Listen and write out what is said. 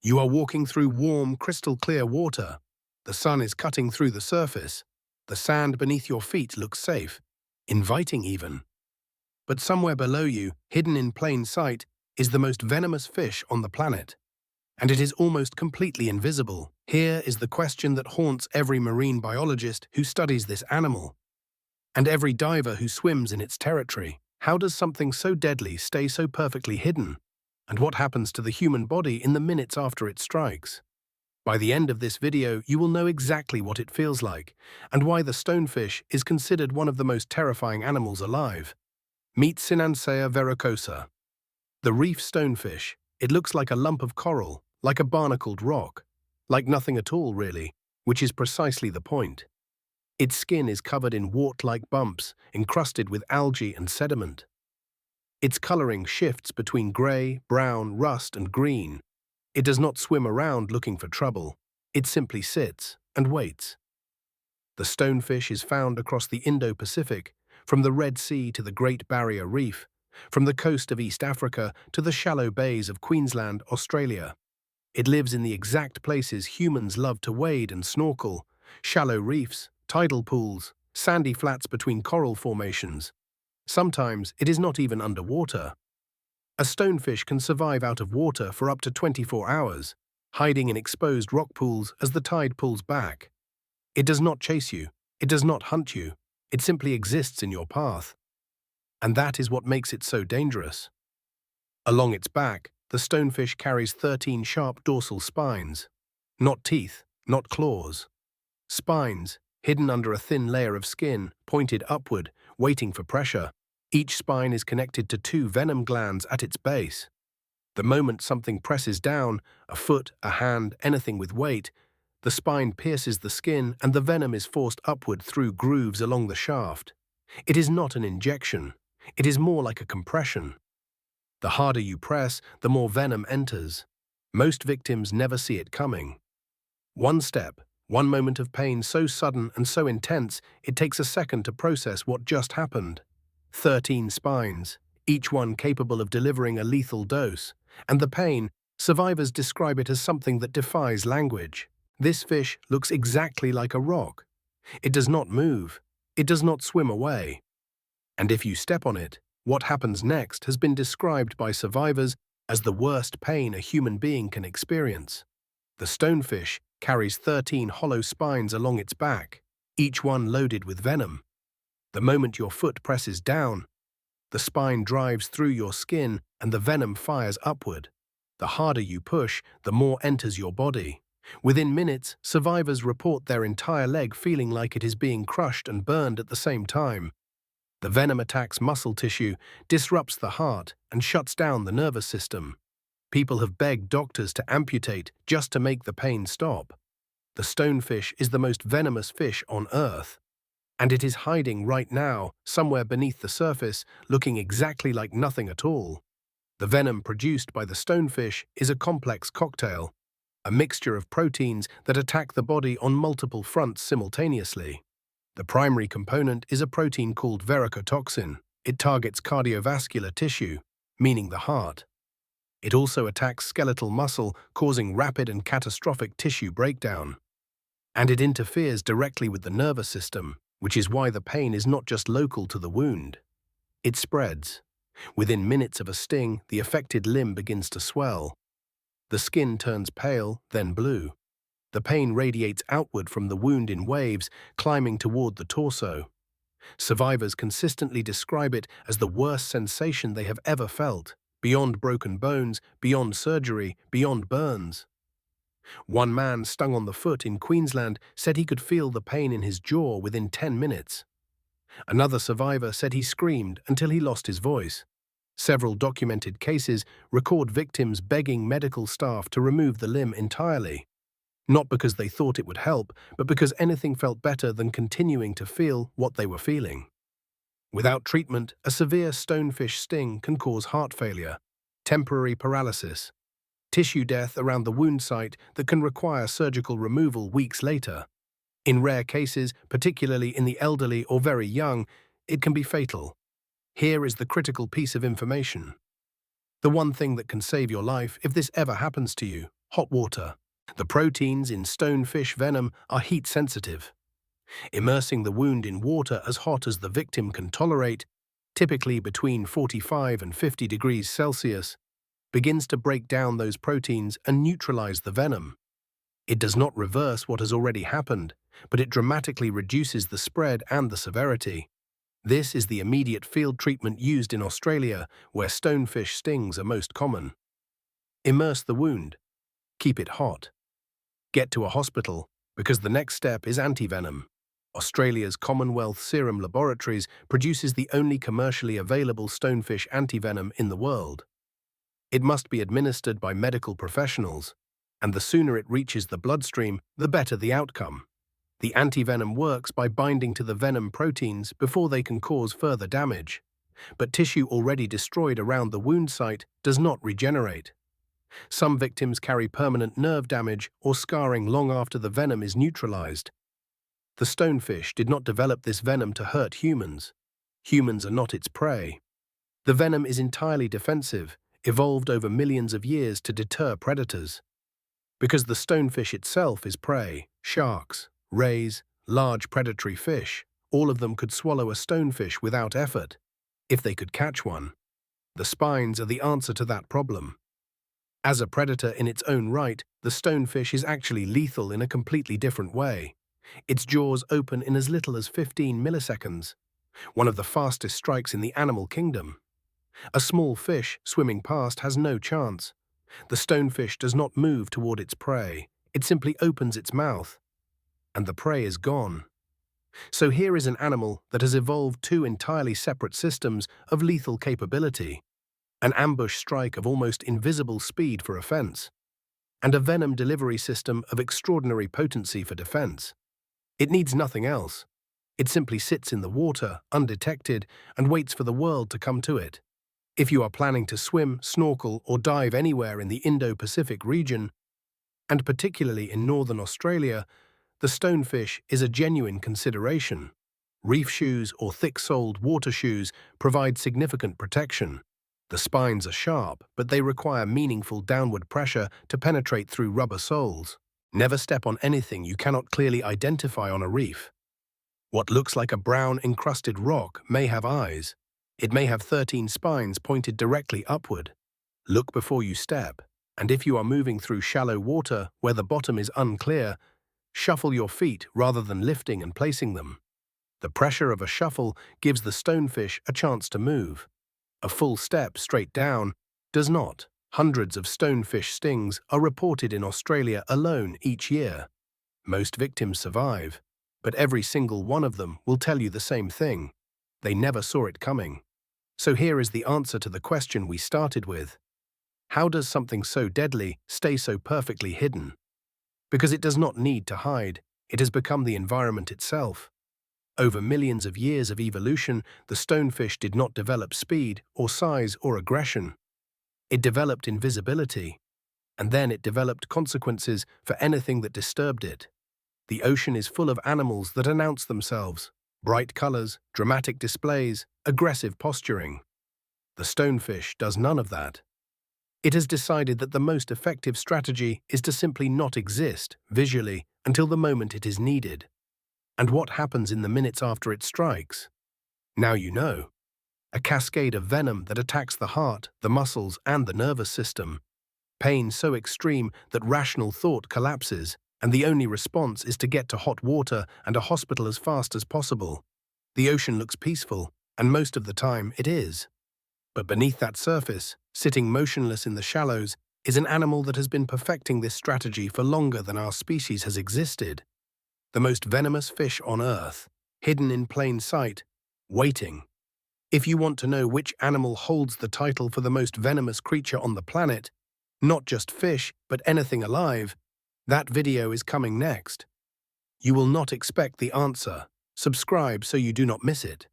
You are walking through warm, crystal-clear water. The sun is cutting through the surface. The sand beneath your feet looks safe, inviting even. But somewhere below you, hidden in plain sight, is the most venomous fish on the planet. And it is almost completely invisible. Here is the question that haunts every marine biologist who studies this animal, and every diver who swims in its territory. How does something so deadly stay so perfectly hidden? And what happens to the human body in the minutes after it strikes? By the end of this video, you will know exactly what it feels like, and why the stonefish is considered one of the most terrifying animals alive. Meet Sinancea verrucosa. The reef stonefish. It looks like a lump of coral, like a barnacled rock, like nothing at all really, which is precisely the point. Its skin is covered in wart-like bumps, encrusted with algae and sediment. Its coloring shifts between grey, brown, rust, and green. It does not swim around looking for trouble. It simply sits and waits. The stonefish is found across the Indo-Pacific, from the Red Sea to the Great Barrier Reef, from the coast of East Africa to the shallow bays of Queensland, Australia. It lives in the exact places humans love to wade and snorkel: shallow reefs, tidal pools, sandy flats between coral formations. Sometimes it is not even underwater. A stonefish can survive out of water for up to 24 hours, hiding in exposed rock pools as the tide pulls back. It does not chase you. It does not hunt you. It simply exists in your path. And that is what makes it so dangerous. Along its back, the stonefish carries 13 sharp dorsal spines. Not teeth, not claws. Spines, hidden under a thin layer of skin, pointed upward, waiting for pressure. Each spine is connected to 2 venom glands at its base. The moment something presses down, a foot, a hand, anything with weight, the spine pierces the skin and the venom is forced upward through grooves along the shaft. It is not an injection. It is more like a compression. The harder you press, the more venom enters. Most victims never see it coming. One step, one moment of pain so sudden and so intense, it takes a second to process what just happened. 13 spines, each one capable of delivering a lethal dose. And the pain, survivors describe it as something that defies language. This fish looks exactly like a rock. It does not move. It does not swim away. And if you step on it, what happens next has been described by survivors as the worst pain a human being can experience. The stonefish carries 13 hollow spines along its back, each one loaded with venom. The moment your foot presses down, the spine drives through your skin and the venom fires upward. The harder you push, the more enters your body. Within minutes, survivors report their entire leg feeling like it is being crushed and burned at the same time. The venom attacks muscle tissue, disrupts the heart, and shuts down the nervous system. People have begged doctors to amputate just to make the pain stop. The stonefish is the most venomous fish on Earth. And it is hiding right now, somewhere beneath the surface, looking exactly like nothing at all. The venom produced by the stonefish is a complex cocktail, a mixture of proteins that attack the body on multiple fronts simultaneously. The primary component is a protein called vericotoxin. It targets cardiovascular tissue, meaning the heart. It also attacks skeletal muscle, causing rapid and catastrophic tissue breakdown. And it interferes directly with the nervous system, which is why the pain is not just local to the wound. It spreads. Within minutes of a sting, the affected limb begins to swell. The skin turns pale, then blue. The pain radiates outward from the wound in waves, climbing toward the torso. Survivors consistently describe it as the worst sensation they have ever felt, beyond broken bones, beyond surgery, beyond burns. One man stung on the foot in Queensland said he could feel the pain in his jaw within 10 minutes. Another survivor said he screamed until he lost his voice. Several documented cases record victims begging medical staff to remove the limb entirely. Not because they thought it would help, but because anything felt better than continuing to feel what they were feeling. Without treatment, a severe stonefish sting can cause heart failure, temporary paralysis, tissue death around the wound site that can require surgical removal weeks later. In rare cases, particularly in the elderly or very young, it can be fatal. Here is the critical piece of information. The one thing that can save your life if this ever happens to you: Hot water. The proteins in stonefish venom are heat-sensitive. Immersing the wound in water as hot as the victim can tolerate, typically between 45 and 50 degrees Celsius, begins to break down those proteins and neutralize the venom. It does not reverse what has already happened, but it dramatically reduces the spread and the severity. This is the immediate field treatment used in Australia, where stonefish stings are most common. Immerse the wound. Keep it hot. Get to a hospital, because the next step is antivenom. Australia's Commonwealth Serum Laboratories produces the only commercially available stonefish antivenom in the world. It must be administered by medical professionals, and the sooner it reaches the bloodstream, the better the outcome. The antivenom works by binding to the venom proteins before they can cause further damage, but tissue already destroyed around the wound site does not regenerate. Some victims carry permanent nerve damage or scarring long after the venom is neutralized. The stonefish did not develop this venom to hurt humans. Humans are not its prey. The venom is entirely defensive, evolved over millions of years to deter predators. Because the stonefish itself is prey, sharks, rays, large predatory fish, all of them could swallow a stonefish without effort, if they could catch one. The spines are the answer to that problem. As a predator in its own right, the stonefish is actually lethal in a completely different way. Its jaws open in as little as 15 milliseconds, one of the fastest strikes in the animal kingdom. A small fish swimming past has no chance. The stonefish does not move toward its prey. It simply opens its mouth, and the prey is gone. So here is an animal that has evolved two entirely separate systems of lethal capability: an ambush strike of almost invisible speed for offense, and a venom delivery system of extraordinary potency for defense. It needs nothing else. It simply sits in the water, undetected, and waits for the world to come to it. If you are planning to swim, snorkel, or dive anywhere in the Indo-Pacific region, and particularly in northern Australia, the stonefish is a genuine consideration. Reef shoes or thick-soled water shoes provide significant protection. The spines are sharp, but they require meaningful downward pressure to penetrate through rubber soles. Never step on anything you cannot clearly identify on a reef. What looks like a brown encrusted rock may have eyes. It may have 13 spines pointed directly upward. Look before you step, and if you are moving through shallow water where the bottom is unclear, shuffle your feet rather than lifting and placing them. The pressure of a shuffle gives the stonefish a chance to move. A full step straight down does not. Hundreds of stonefish stings are reported in Australia alone each year. Most victims survive, but every single one of them will tell you the same thing. They never saw it coming. So here is the answer to the question we started with. How does something so deadly stay so perfectly hidden? Because it does not need to hide. It has become the environment itself. Over millions of years of evolution, the stonefish did not develop speed or size or aggression. It developed invisibility, and then it developed consequences for anything that disturbed it. The ocean is full of animals that announce themselves: bright colors, dramatic displays, aggressive posturing. The stonefish does none of that. It has decided that the most effective strategy is to simply not exist visually until the moment it is needed. And what happens in the minutes after it strikes? Now you know. A cascade of venom that attacks the heart, the muscles, and the nervous system. Pain so extreme that rational thought collapses, and the only response is to get to hot water and a hospital as fast as possible. The ocean looks peaceful, and most of the time it is. But beneath that surface, sitting motionless in the shallows, is an animal that has been perfecting this strategy for longer than our species has existed. The most venomous fish on Earth, hidden in plain sight, waiting. If you want to know which animal holds the title for the most venomous creature on the planet, not just fish, but anything alive, that video is coming next. You will not expect the answer. Subscribe so you do not miss it.